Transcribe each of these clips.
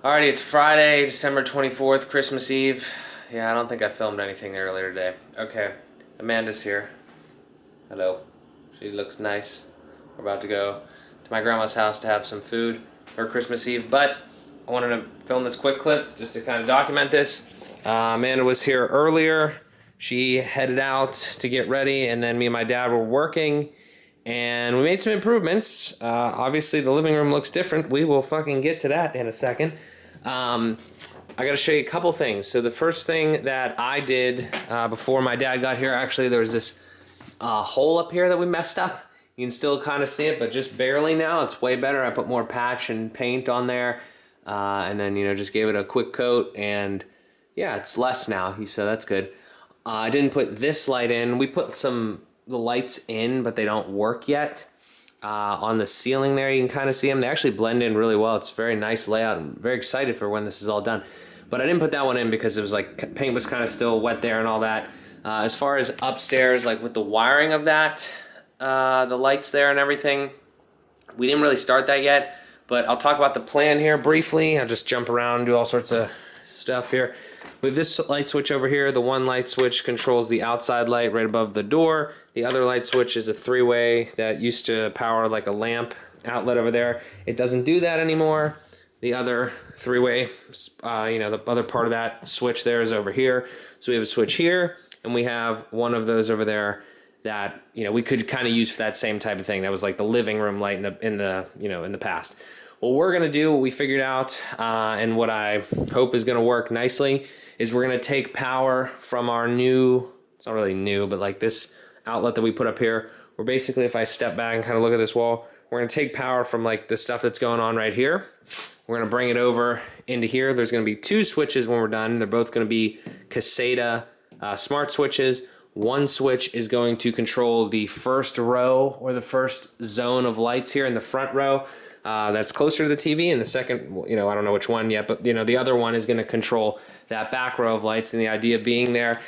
Alrighty, it's Friday, December 24th, Christmas Eve. Yeah, I don't think I filmed anything earlier today. Okay, Amanda's here. Hello. She looks nice. We're about to go to my grandma's house to have some food for Christmas Eve, but I wanted to film this quick clip just to kind of document this. Amanda was here earlier. She headed out to get ready, and then me and my dad were working, and we made some improvements. Obviously, the living room looks different. We will fucking get to that in a second. I gotta show you a couple things. So the first thing that I did before my dad got here, actually there was this hole up here that we messed up. You can still kind of see it, but just barely now. It's way better. I put more patch and paint on there, and then just gave it a quick coat, and yeah, it's less now. So that's good. I didn't put this light in. We put the lights in, but they don't work yet. On the ceiling there, you can kind of see them. They actually blend in really well. It's a very nice layout. I'm very excited for when this is all done. But I didn't put that one in because it was like paint was kind of still wet there and all that. As far as upstairs, like with the wiring of that, the lights there and everything, we didn't really start that yet. But I'll talk about the plan here briefly. I'll just jump around and do all sorts of stuff here. We have this light switch over here. The one light switch controls the outside light right above the door. The other light switch is a three-way that used to power like a lamp outlet over there. It doesn't do that anymore. The other three-way, the other part of that switch there is over here. So we have a switch here, and we have one of those over there that we could kind of use for that same type of thing. That was like the living room light in the past. What we're gonna do, what we figured out, and what I hope is gonna work nicely, is we're gonna take power from our new, it's not really new, but like this outlet that we put up here. We're basically, if I step back and kind of look at this wall, we're gonna take power from like the stuff that's going on right here. We're gonna bring it over into here. There's gonna be two switches when we're done. They're both gonna be Caseta smart switches. One switch is going to control the first row or the first zone of lights here in the front row. That's closer to the TV, and the second, I don't know which one yet, but the other one is going to control that back row of lights. And the idea being there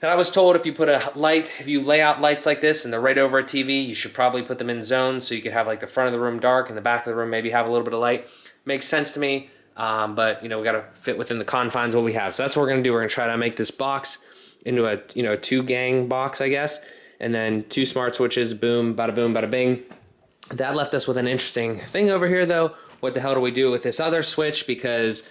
that I was told if you lay out lights like this and they're right over a TV, you should probably put them in zones so you could have like the front of the room dark and the back of the room maybe have a little bit of light. Makes sense to me, but we got to fit within the confines of what we have. So that's what we're going to do. We're going to try to make this box into a two gang box, I guess, and then two smart switches. Boom, bada boom, bada bing. That left us with an interesting thing over here, though. What the hell do we do with this other switch? Because,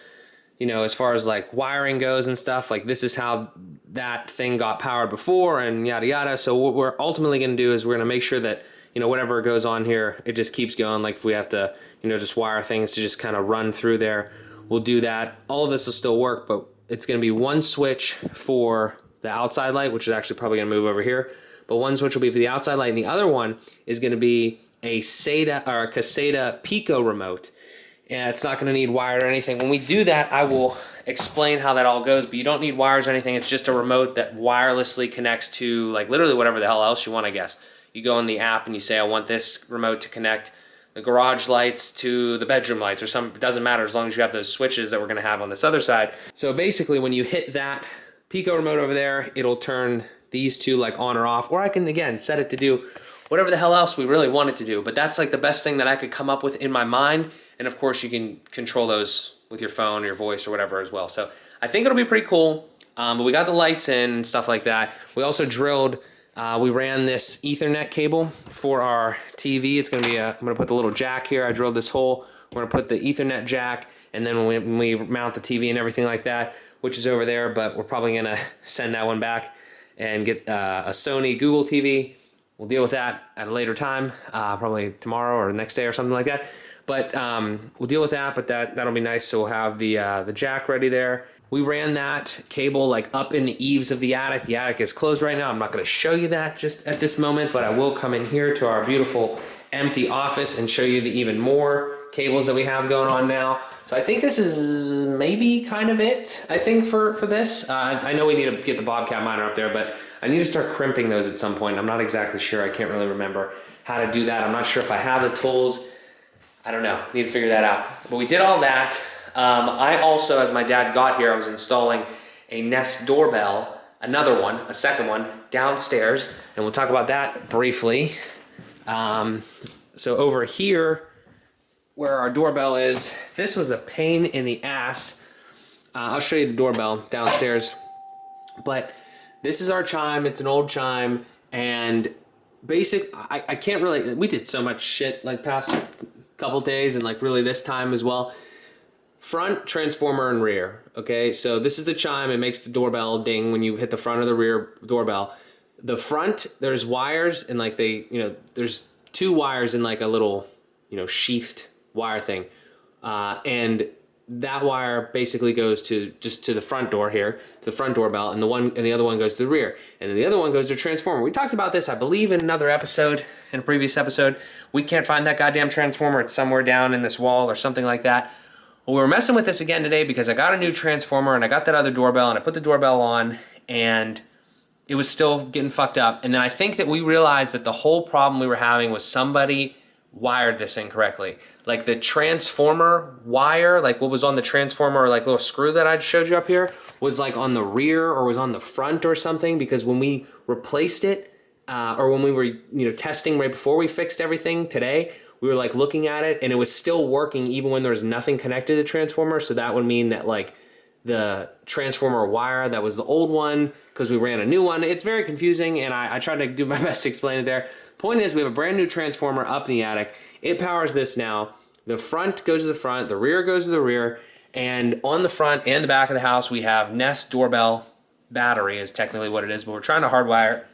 as far as like wiring goes and stuff, like this is how that thing got powered before and yada yada. So what we're ultimately going to do is we're going to make sure that, whatever goes on here, it just keeps going. Like if we have to, just wire things to just kind of run through there, we'll do that. All of this will still work, but it's going to be one switch for the outside light, which is actually probably going to move over here. But one switch will be for the outside light, and the other one is going to be a Caseta Pico remote. And it's not going to need wire or anything. When we do that, I will explain how that all goes, but you don't need wires or anything. It's just a remote that wirelessly connects to like literally whatever the hell else you want, I guess. You go in the app and you say, I want this remote to connect the garage lights to the bedroom lights or something. It doesn't matter as long as you have those switches that we're going to have on this other side. So basically when you hit that Pico remote over there, it'll turn these two like on or off, or I can again set it to do whatever the hell else we really want it to do. But that's like the best thing that I could come up with in my mind. And of course you can control those with your phone or your voice or whatever as well. So I think it'll be pretty cool. But we got the lights in and stuff like that. We also drilled, we ran this Ethernet cable for our TV. It's gonna be I'm gonna put the little jack here. I drilled this hole. We're gonna put the Ethernet jack, and then when we mount the TV and everything like that, which is over there, but we're probably gonna send that one back and get a Sony Google TV. We'll deal with that at a later time, probably tomorrow or the next day or something like that. But we'll deal with that, but that'll be nice. So we'll have the jack ready there. We ran that cable like up in the eaves of the attic. The attic is closed right now. I'm not gonna show you that just at this moment, but I will come in here to our beautiful empty office and show you the even more cables that we have going on now. So I think this is maybe kind of it, I think, for this. I know we need to get the Bobcat miner up there, but I need to start crimping those at some point. I'm not exactly sure. I can't really remember how to do that. I'm not sure if I have the tools. I don't know. Need to figure that out. But we did all that. I also, as my dad got here, I was installing a Nest doorbell, another one, a second one, downstairs. And we'll talk about that briefly. So over here, where our doorbell is, This was a pain in the ass. I'll show you the doorbell downstairs. But this is our chime. It's an old chime. And I can't really, we did so much shit like past couple days and like really this time as well. Front, transformer, and rear. Okay, so this is the chime. It makes the doorbell ding when you hit the front or the rear doorbell. The front, there's wires and like there's 2 wires in like a little, sheathed wire thing. And that wire basically goes to the front door here, to the front doorbell, and the other one goes to the rear. And then the other one goes to transformer. We talked about this, I believe, in another episode, in a previous episode. We can't find that goddamn transformer. It's somewhere down in this wall or something like that. Well, we were messing with this again today because I got a new transformer and I got that other doorbell and I put the doorbell on and it was still getting fucked up. And then I think that we realized that the whole problem we were having was somebody wired this incorrectly. Like the transformer wire, like what was on the transformer, or like little screw that I showed you up here, was like on the rear or was on the front or something, because when we replaced it, or when we were testing right before we fixed everything today, we were like looking at it and it was still working even when there was nothing connected to the transformer. So that would mean that like the transformer wire, that was the old one, because we ran a new one. It's very confusing and I tried to do my best to explain it there. Point is, we have a brand new transformer up in the attic. It powers this now. The front goes to the front, the rear goes to the rear, and on the front and the back of the house, we have Nest doorbell battery is technically what it is, but we're trying to hardwire it,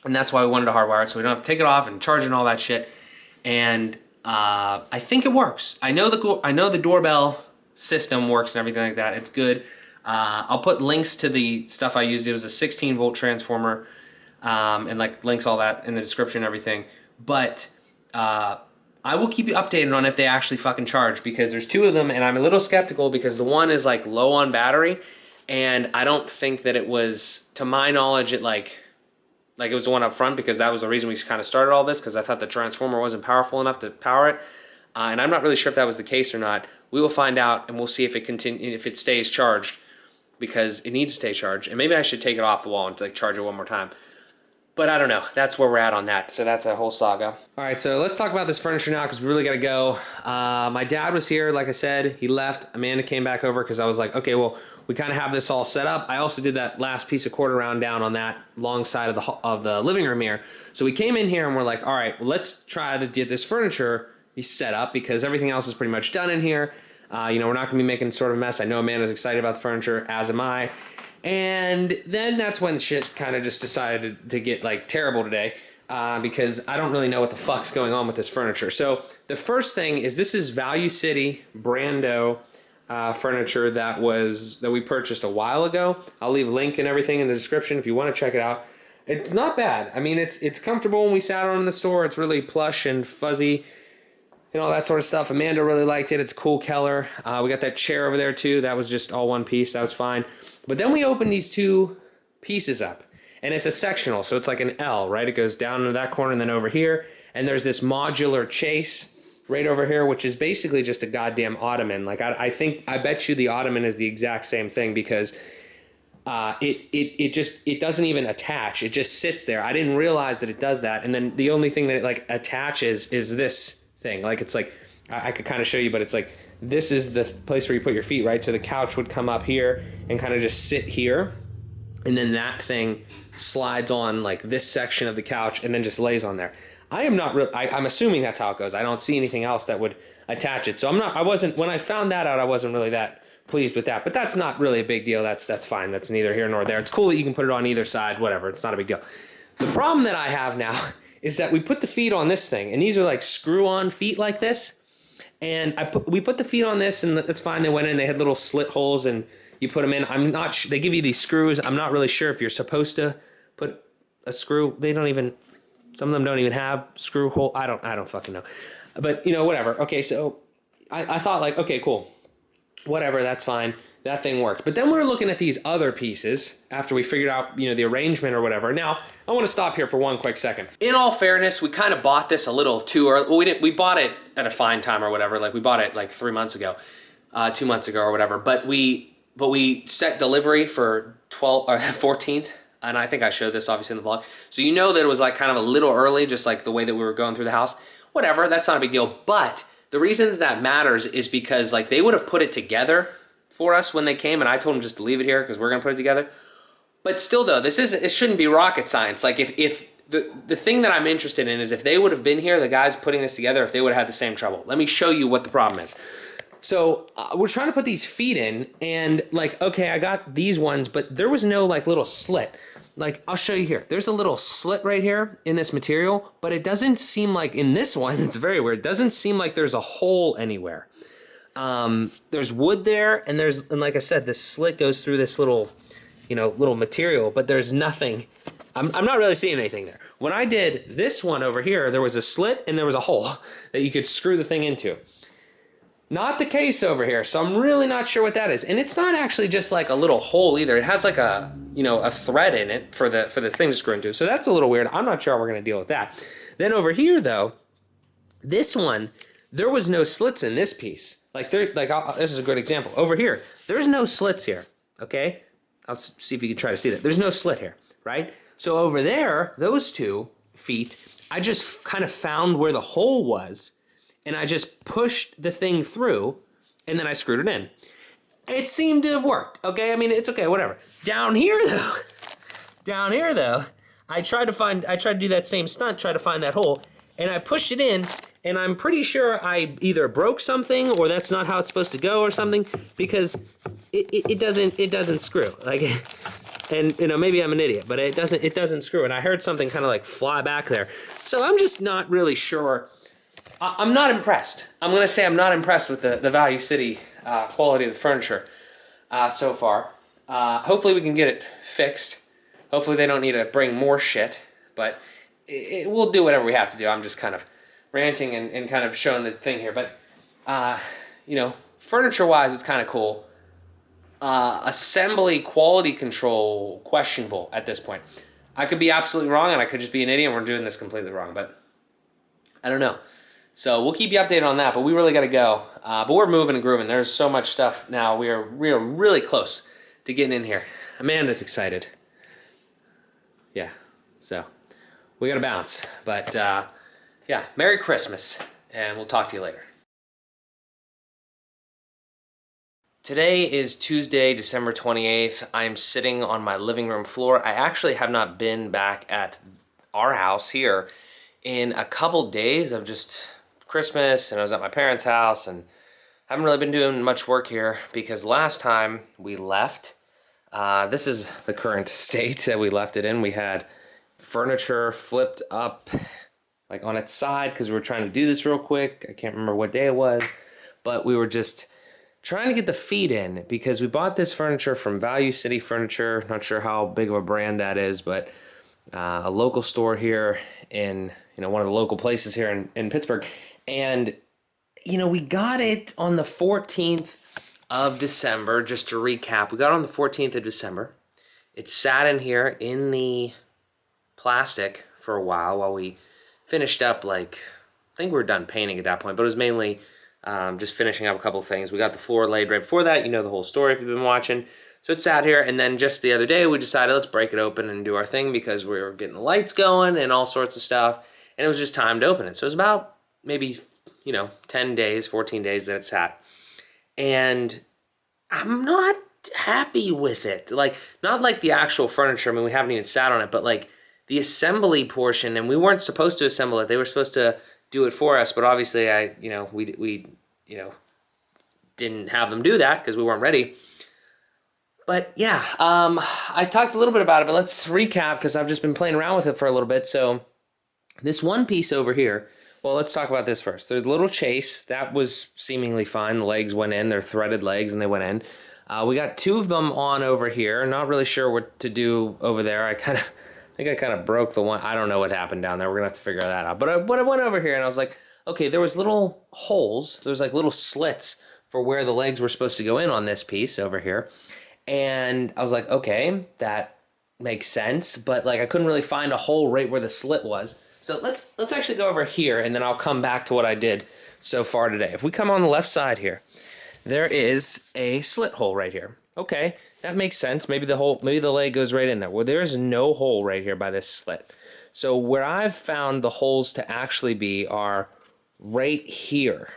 and that's why we wanted to hardwire it, so we don't have to take it off and charge it and all that shit. And I think it works. I know the doorbell system works and everything like that. It's good. I'll put links to the stuff I used. It was a 16-volt transformer, and like links all that in the description and everything. But I will keep you updated on if they actually fucking charge, because there's 2 of them and I'm a little skeptical because the one is like low on battery and I don't think that it was, to my knowledge, it like it was the one up front, because that was the reason we kind of started all this, because I thought the transformer wasn't powerful enough to power it. And I'm not really sure if that was the case or not. We will find out and we'll see if it stays charged, because it needs to stay charged. And maybe I should take it off the wall and like charge it one more time. But I don't know. That's where we're at on that. So that's a whole saga. All right, so let's talk about this furniture now, because we really got to go. My dad was here, like I said. He left. Amanda came back over because I was like, okay, well, we kind of have this all set up. I also did that last piece of quarter round down on that long side of the living room here. So we came in here and we're like, all right, well, let's try to get this furniture set up, because everything else is pretty much done in here. We're not going to be making sort of a mess. I know Amanda's excited about the furniture, as am I. And then that's when shit kind of just decided to get like terrible today, because I don't really know what the fuck's going on with this furniture. So the first thing is, this is Value City Brando furniture that we purchased a while ago. I'll leave a link and everything in the description if you want to check it out. It's not bad. I mean, it's comfortable when we sat on it in the store. It's really plush and fuzzy and all that sort of stuff. Amanda really liked it. It's a cool color. We got that chair over there too. That was just all one piece. That was fine. But then we opened these 2 pieces up, and it's a sectional. So it's like an L, right? It goes down into that corner and then over here. And there's this modular chase right over here, which is basically just a goddamn ottoman. Like I bet you the ottoman is the exact same thing, because it doesn't even attach. It just sits there. I didn't realize that it does that. And then the only thing that it like attaches is this thing. Like it's like, I could kind of show you, but it's like, this is the place where you put your feet, right? So the couch would come up here and kind of just sit here. And then that thing slides on like this section of the couch and then just lays on there. I'm assuming that's how it goes. I don't see anything else that would attach it. So when I found that out, I wasn't really that pleased with that, but that's not really a big deal. That's fine. That's neither here nor there. It's cool that you can put it on either side, whatever. It's not a big deal. The problem that I have now is that we put the feet on this thing, and these are like screw-on feet like this. And we put the feet on this, and that's fine. They went in, they had little slit holes, and you put them in. I'm not they give you these screws. I'm not really sure if you're supposed to put a screw. Some of them don't even have screw hole. I don't fucking know. But, whatever. Okay, so I thought like, okay, cool. Whatever, that's fine. That thing worked. But then we were looking at these other pieces after we figured out, the arrangement or whatever. Now, I want to stop here for one quick second. In all fairness, we kind of bought this a little too early. Well, we bought it at a fine time or whatever. Like we bought it like 3 months ago, 2 months ago or whatever. But we set delivery for 14th. And I think I showed this obviously in the vlog. So that it was like kind of a little early, just like the way that we were going through the house. Whatever, that's not a big deal. But the reason that matters is because like they would have put it together for us when they came, and I told them just to leave it here because we're gonna put it together. But still though, it shouldn't be rocket science. Like if the thing that I'm interested in is if they would have been here, the guys putting this together, if they would have had the same trouble. Let me show you what the problem is. So we're trying to put these feet in, and like, okay, I got these ones, but there was no like little slit. Like, I'll show you here. There's a little slit right here in this material, but it doesn't seem like in this one, it's very weird. It doesn't seem like there's a hole anywhere. There's wood there, and like I said, this slit goes through this little, little material, but there's nothing. I'm not really seeing anything there. When I did this one over here, there was a slit and there was a hole that you could screw the thing into. Not the case over here, so I'm really not sure what that is. And it's not actually just like a little hole either. It has like a thread in it for the thing to screw into. So that's a little weird. I'm not sure how we're gonna deal with that. Then over here though, this one, there was no slits in this piece. This is a good example. Over here, there's no slits here, okay? I'll see if you can try to see that. There's no slit here, right? So over there, those 2 feet, I just kind of found where the hole was, and I just pushed the thing through, and then I screwed it in. It seemed to have worked, okay? I mean, it's okay, whatever. Down here though, I tried to do that same stunt, try to find that hole, and I pushed it in, and I'm pretty sure I either broke something or that's not how it's supposed to go or something, because it doesn't screw. Like, and maybe I'm an idiot, but it doesn't screw. And I heard something kind of like fly back there. So I'm just not really sure. I'm not impressed. I'm gonna say I'm not impressed with the Value City quality of the furniture so far. Hopefully we can get it fixed. Hopefully they don't need to bring more shit, but we'll do whatever we have to do. I'm just kind of ranting and kind of showing the thing here. But, furniture-wise, it's kind of cool. Assembly quality control, questionable at this point. I could be absolutely wrong, and I could just be an idiot, and we're doing this completely wrong, but I don't know. So we'll keep you updated on that, but we really got to go. But we're moving and grooving. There's so much stuff now. We are really close to getting in here. Amanda's excited. Yeah, so we got to bounce. But, yeah, Merry Christmas, and we'll talk to you later. Today is Tuesday, December 28th. I'm sitting on my living room floor. I actually have not been back at our house here in a couple days of just Christmas, and I was at my parents' house, and haven't really been doing much work here because last time we left, this is the current state that we left it in. We had furniture flipped up like on its side because we were trying to do this real quick. I can't remember what day it was, but we were just trying to get the feet in because we bought this furniture from Value City Furniture. Not sure how big of a brand that is, but a local store here in one of the local places here in Pittsburgh. And we got it on the 14th of December. Just to recap, we got it on the 14th of December. It sat in here in the plastic for a while we finished up, I think we were done painting at that point, but it was mainly just finishing up a couple of things. We got the floor laid right before that. You know the whole story if you've been watching. So it sat here, and then just the other day we decided let's break it open and do our thing because we were getting the lights going and all sorts of stuff, and it was just time to open it. So it was about maybe 10 days, 14 days that it sat, and I'm not happy with it. Not like the actual furniture. I mean, we haven't even sat on it, but the assembly portion, and we weren't supposed to assemble it. They were supposed to do it for us, but obviously we didn't have them do that because we weren't ready. But yeah, I talked a little bit about it, but let's recap because I've just been playing around with it for a little bit. So this one piece over here, well, let's talk about this first. There's a little chase. That was seemingly fine. The legs went in. They're threaded legs, and they went in. We got 2 of them on over here. Not really sure what to do over there. I think I kind of broke the one. I don't know what happened down there. We're going to have to figure that out. But I went over here, and I was like, okay, there was little holes. There's little slits for where the legs were supposed to go in on this piece over here. And I was like, okay, that makes sense. But I couldn't really find a hole right where the slit was. So let's actually go over here, and then I'll come back to what I did so far today. If we come on the left side here, there is a slit hole right here. Okay, that makes sense. Maybe the leg goes right in there. Well, there's no hole right here by this slit. So where I've found the holes to actually be are right here.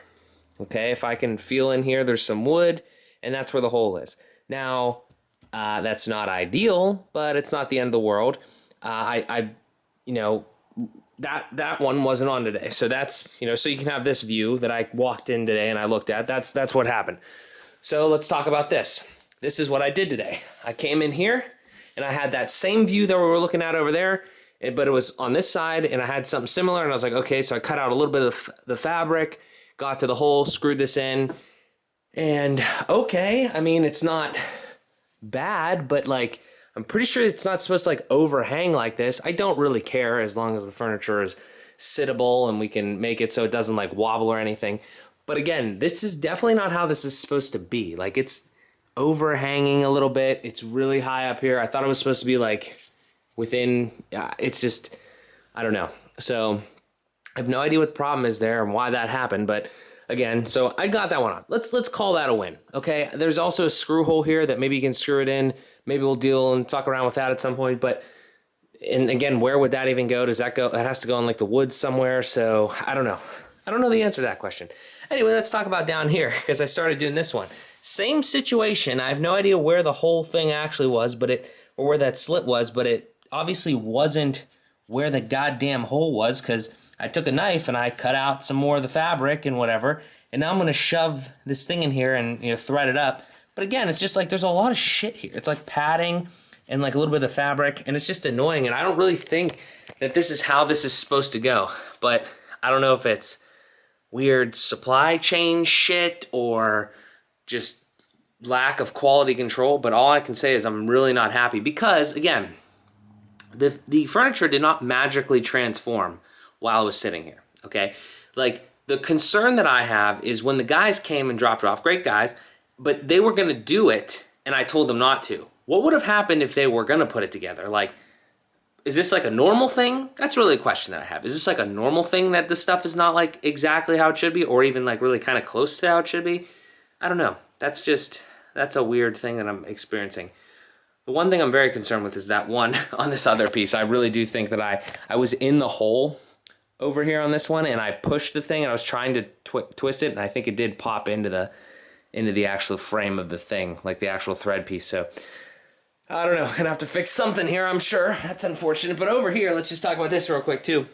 Okay, if I can feel in here, there's some wood, and that's where the hole is. Now, that's not ideal, but it's not the end of the world. You know, that one wasn't on today, so that's, you know, so you can have this view that I walked in today and I looked at. That's what happened. So let's talk about this. This is what I did today. I came in here and I had that same view that we were looking at over there, but it was on this side, and I had something similar, and I was like, okay, so I cut out a little bit of the fabric, got to the hole, screwed this in, and okay, I mean, it's not bad, but like, I'm pretty sure it's not supposed to like overhang like this. I don't really care as long as the furniture is sittable and we can make it so it doesn't like wobble or anything. But again, this is definitely not how this is supposed to be. Like, it's overhanging a little bit. It's really high up here. I thought it was supposed to be like within, it's just, I don't know. So I have no idea what the problem is there and why that happened, but again, so I got that one on. Let's call that a win, okay? There's also a screw hole here that maybe you can screw it in. Maybe we'll deal and fuck around with that at some point, but, and again, where would that even go? Does that go, that has to go in like the woods somewhere, so I don't know. I don't know the answer to that question. Anyway, let's talk about down here, because I started doing this one. Same situation. I have no idea where the whole thing actually was, but or where that slit was, but it obviously wasn't where the goddamn hole was, because I took a knife and I cut out some more of the fabric and whatever, and now I'm going to shove this thing in here and, you know, thread it up. But again, it's just like there's a lot of shit here. It's like padding and like a little bit of fabric, and it's just annoying, and I don't really think that this is how this is supposed to go. But I don't know if it's weird supply chain shit or just lack of quality control, but all I can say is I'm really not happy because, again, the furniture did not magically transform while I was sitting here, okay? Like, the concern that I have is when the guys came and dropped it off, great guys, but they were gonna do it and I told them not to. What would have happened if they were gonna put it together? Like, is this like a normal thing? That's really a question that I have. Is this like a normal thing that this stuff is not like exactly how it should be, or even like really kind of close to how it should be? I don't know. That's a weird thing that I'm experiencing. The one thing I'm very concerned with is that one on this other piece. I really do think that I was in the hole over here on this one, and I pushed the thing and I was trying to twist it, and I think it did pop into the actual frame of the thing, like the actual thread piece. So I don't know, gonna have to fix something here, I'm sure. That's unfortunate. But over here, let's just talk about this real quick too.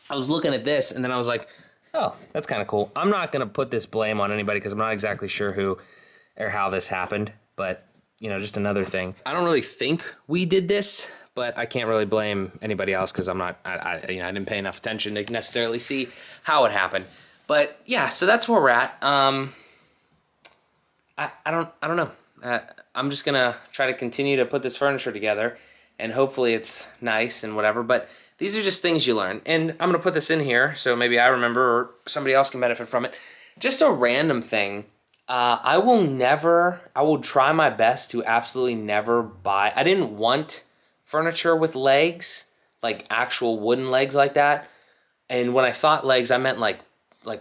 I was looking at this and then I was like, oh, that's kind of cool. I'm not gonna put this blame on anybody because I'm not exactly sure who or how this happened, but you know, just another thing. I don't really think we did this, but I can't really blame anybody else because I didn't pay enough attention to necessarily see how it happened. But yeah, so that's where we're at. I don't know. I'm just gonna try to continue to put this furniture together, and hopefully it's nice and whatever. But these are just things you learn, and I'm gonna put this in here so maybe I remember or somebody else can benefit from it. Just a random thing. I will try my best to absolutely never buy. I didn't want furniture with legs, like actual wooden legs like that. And when I thought legs, I meant like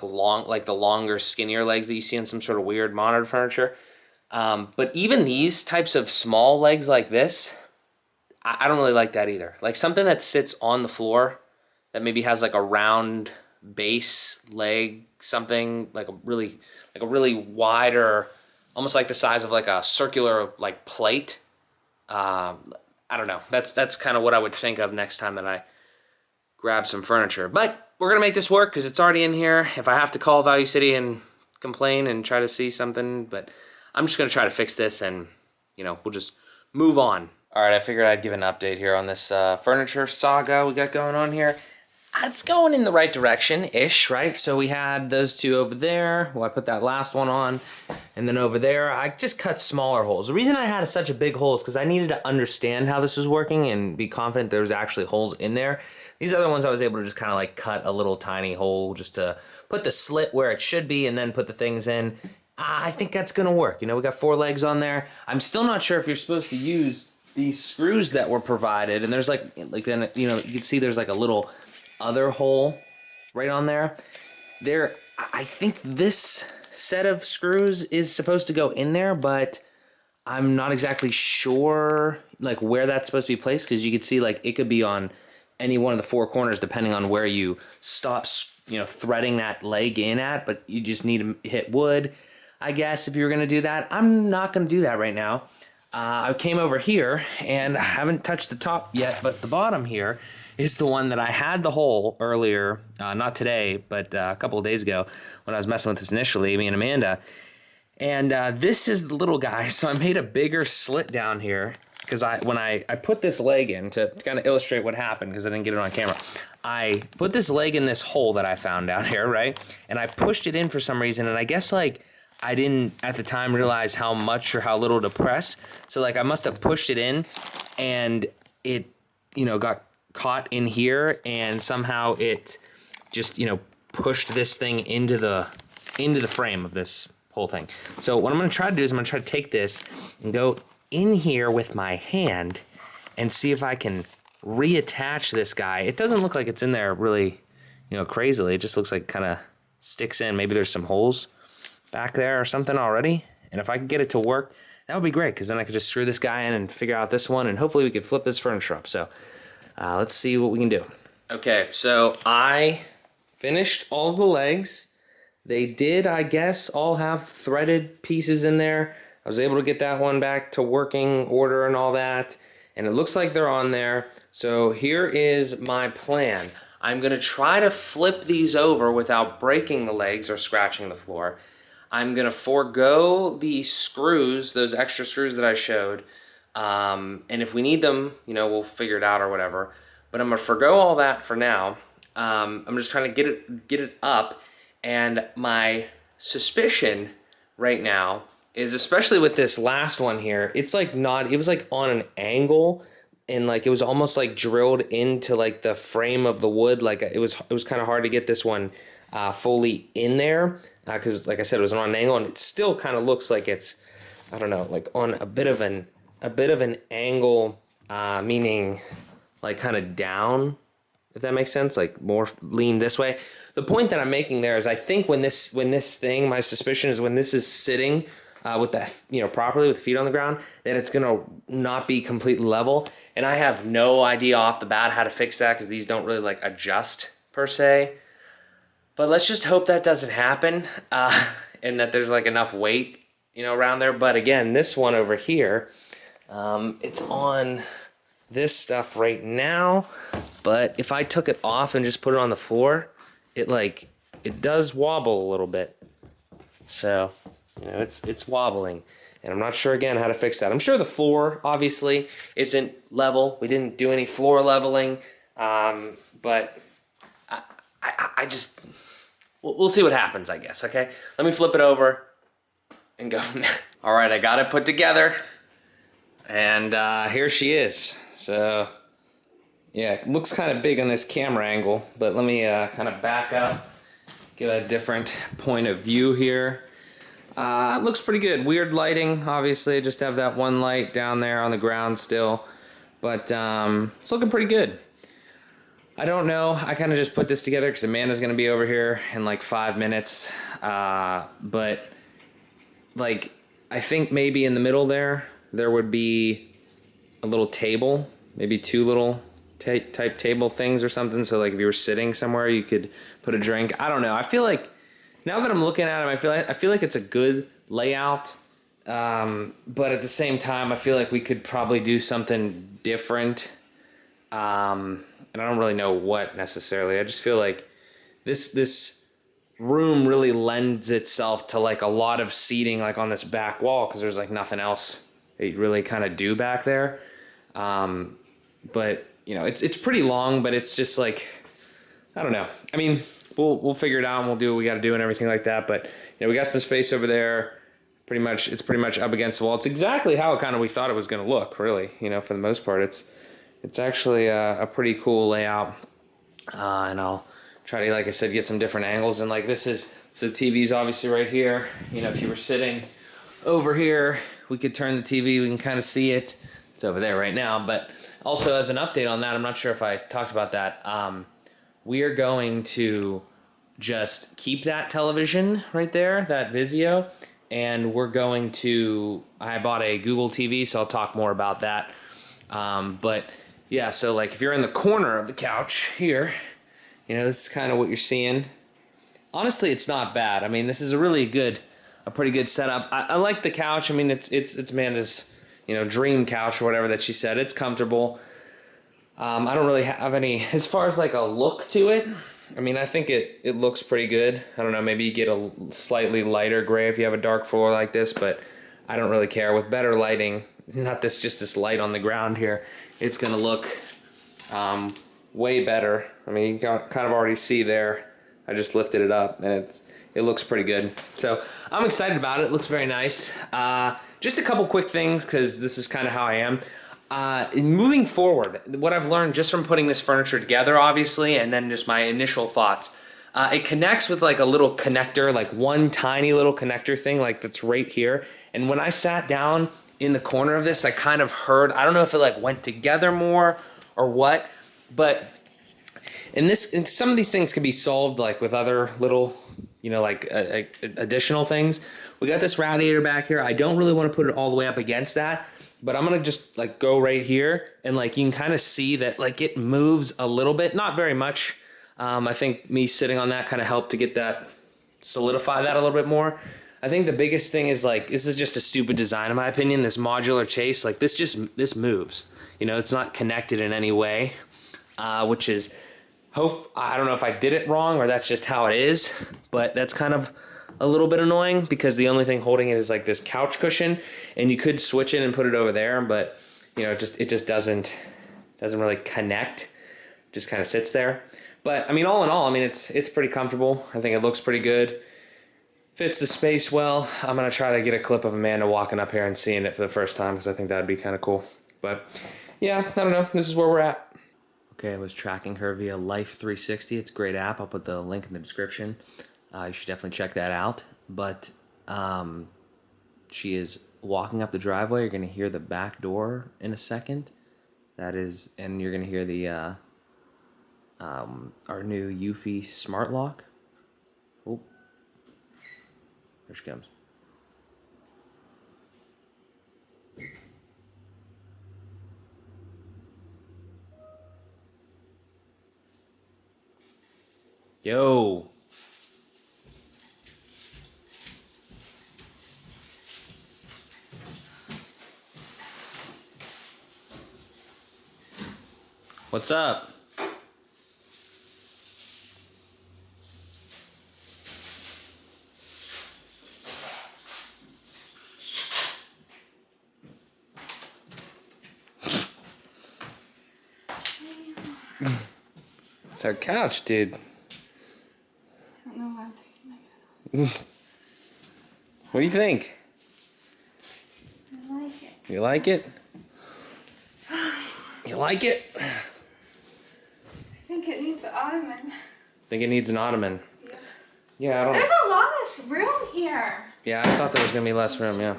long, like the longer, skinnier legs that you see in some sort of weird modern furniture. But even these types of small legs like this, I don't really like that either. Like something that sits on the floor that maybe has like a round base leg, something like a really wide, or almost like the size of like a circular like plate. I don't know. That's kind of what I would think of next time that I grab some furniture. But we're gonna make this work because it's already in here. If I have to call Value City and complain and try to see something, but I'm just gonna try to fix this, and you know, we'll just move on. All right, I figured I'd give an update here on this furniture saga we got going on here. It's going in the right direction-ish, right? So we had those two over there. Well, I put that last one on. And then over there, I just cut smaller holes. The reason I had such a big hole is because I needed to understand how this was working and be confident there was actually holes in there. These other ones I was able to just kind of like cut a little tiny hole just to put the slit where it should be and then put the things in. I think that's gonna work. You know, we got 4 legs on there. I'm still not sure if you're supposed to use these screws that were provided. And there's like then, you know, you can see there's like a little other hole right on there. I think this set of screws is supposed to go in there, but I'm not exactly sure like where that's supposed to be placed, because you can see like it could be on any one of the 4 corners depending on where you stop threading that leg in at, but you just need to hit wood, I guess, if you're going to do that. I'm not going to do that right now. I came over here and I haven't touched the top yet, but the bottom here is the one that I had the hole earlier, not today, but a couple of days ago when I was messing with this initially, me and Amanda. And this is the little guy, so I made a bigger slit down here because when I put this leg in to kind of illustrate what happened, because I didn't get it on camera. I put this leg in this hole that I found down here, right? And I pushed it in for some reason, and I guess like I didn't at the time realize how much or how little to press. So like I must have pushed it in and it, got caught in here, and somehow it just, pushed this thing into the frame of this whole thing. So what I'm going to try to do is I'm going to try to take this and go in here with my hand and see if I can reattach this guy. It doesn't look like it's in there really, crazily. It just looks like kind of sticks in. Maybe there's some holes back there or something already. And if I could get it to work, that would be great, because then I could just screw this guy in and figure out this one, and hopefully we could flip this furniture up. So let's see what we can do. Okay, so I finished all of the legs. They did, I guess, all have threaded pieces in there. I was able to get that one back to working order and all that, and it looks like they're on there. So here is my plan. I'm gonna try to flip these over without breaking the legs or scratching the floor. I'm gonna forego the screws, those extra screws that I showed, and if we need them, we'll figure it out or whatever. But I'm gonna forgo all that for now. I'm just trying to get it up. And my suspicion right now is, especially with this last one here, it's like it was like on an angle, and like it was almost like drilled into like the frame of the wood. Like it was kind of hard to get this one fully in there, because like I said, it was on an angle, and it still kind of looks like it's, I don't know, like on a bit of an angle, meaning like kind of down, if that makes sense, like more lean this way. The point that I'm making there is, I think when this thing, my suspicion is when this is sitting with that, properly with the feet on the ground, that it's gonna not be completely level. And I have no idea off the bat how to fix that, because these don't really like adjust per se. But let's just hope that doesn't happen, and that there's like enough weight, around there. But again, this one over here, it's on this stuff right now. But if I took it off and just put it on the floor, it does wobble a little bit. So, it's wobbling. And I'm not sure, again, how to fix that. I'm sure the floor, obviously, isn't level. We didn't do any floor leveling. But I just, we'll see what happens, I guess, okay? Let me flip it over and go. All right, I got it put together. And here she is. So, yeah, it looks kind of big on this camera angle, but let me kind of back up, get a different point of view here. It looks pretty good. Weird lighting, obviously. Just have that one light down there on the ground still, but it's looking pretty good. I don't know. I kind of just put this together because Amanda's going to be over here in like 5 minutes, but like I think maybe in the middle there would be a little table, maybe two little type table things or something. So like if you were sitting somewhere, you could put a drink. I don't know. I feel like now that I'm looking at them, I feel like it's a good layout. But at the same time, I feel like we could probably do something different. And I don't really know what necessarily. I just feel like this room really lends itself to like a lot of seating like on this back wall, because there's like nothing else that you really kind of do back there. But it's pretty long, but it's just like, I don't know. I mean, we'll figure it out and we'll do what we got to do and everything like that. But we got some space over there. It's pretty much up against the wall. It's exactly how kind of we thought it was going to look, really. For the most part, it's actually a pretty cool layout. And I'll try to, like I said, get some different angles. And like so the TV's obviously right here. If you were sitting over here, we could turn the TV. We can kind of see it. It's over there right now. But also, as an update on that, I'm not sure if I talked about that. We are going to just keep that television right there, that Vizio, and we're going to, I bought a Google TV, so I'll talk more about that. But yeah, so like if you're in the corner of the couch here, this is kind of what you're seeing. honestly, it's not bad. I mean, this is a pretty good setup. I like the couch. I mean, it's Amanda's, dream couch or whatever that she said. It's comfortable. I don't really have any, as far as like a look to it. I mean, I think it looks pretty good. I don't know, maybe you get a slightly lighter gray if you have a dark floor like this, but I don't really care. With better lighting, not just this light on the ground here, it's gonna look way better. I mean, you can kind of already see there. I just lifted it up and it looks pretty good. So I'm excited about it. It looks very nice. Just a couple quick things, because this is kind of how I am. Moving forward, what I've learned just from putting this furniture together, obviously, and then just my initial thoughts, it connects with like a little connector, like one tiny little connector thing, like that's right here. And when I sat down in the corner of this, I kind of heard, I don't know if it like went together more or what, but and some of these things can be solved like with other little, like additional things. We got this radiator back here. I don't really want to put it all the way up against that, but I'm gonna just like go right here, and like you can kind of see that like it moves a little bit, not very much. I think me sitting on that kind of helped to get that, solidify that a little bit more. I think the biggest thing is like, this is just a stupid design in my opinion, this modular chase, like this moves. It's not connected in any way, which is, I don't know if I did it wrong or that's just how it is, but that's kind of a little bit annoying because the only thing holding it is like this couch cushion, and you could switch it and put it over there, but it just doesn't really connect. Just kind of sits there. But I mean, all in all, I mean, it's pretty comfortable. I think it looks pretty good. Fits the space well. I'm gonna try to get a clip of Amanda walking up here and seeing it for the first time, because I think that'd be kind of cool. But yeah, I don't know. This is where we're at. Okay, I was tracking her via Life 360. It's a great app. I'll put the link in the description. You should definitely check that out. But she is walking up the driveway. You're going to hear the back door in a second. And you're going to hear the our new Eufy smart lock. Oh, there she comes. Yo. What's up? It's our couch, dude. I don't know why I'm taking my What do you think? I like it. You like it? You like it? I think it needs an ottoman. Think it needs an ottoman? Yeah. Yeah, I don't There's a lot of room here. Yeah, I thought there was gonna be less room, yeah.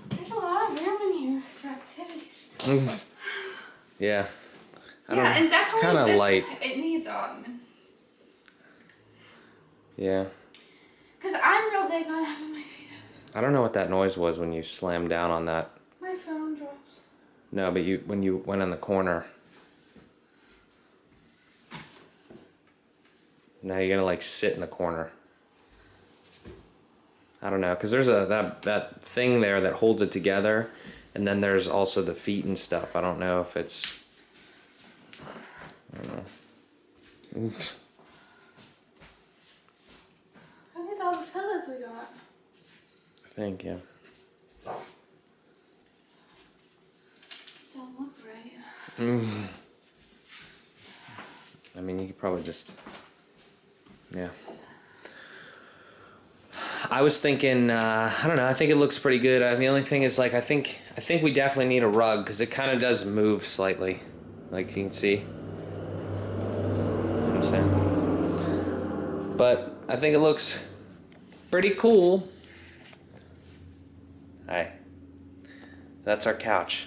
There's a lot of room in here for activities. Yeah. Yeah, and it's kind of light. It needs ottoman. Yeah. Because I'm real big on having my feet up. I don't know what that noise was when you slammed down on that. My phone drops. No, but when you went in the corner. Now you're gonna like sit in the corner. I don't know, because there's that thing there that holds it together, and then there's also the feet and stuff. I don't know if it's. I don't know. Are these all the pillows we got? I think, yeah. Don't look right. I mean, you could probably just. Yeah. I was thinking, I don't know, I think it looks pretty good. The only thing is, like, I think we definitely need a rug, because it kind of does move slightly. Like, you can see. You know what I'm saying? But I think it looks pretty cool. Hi. That's our couch.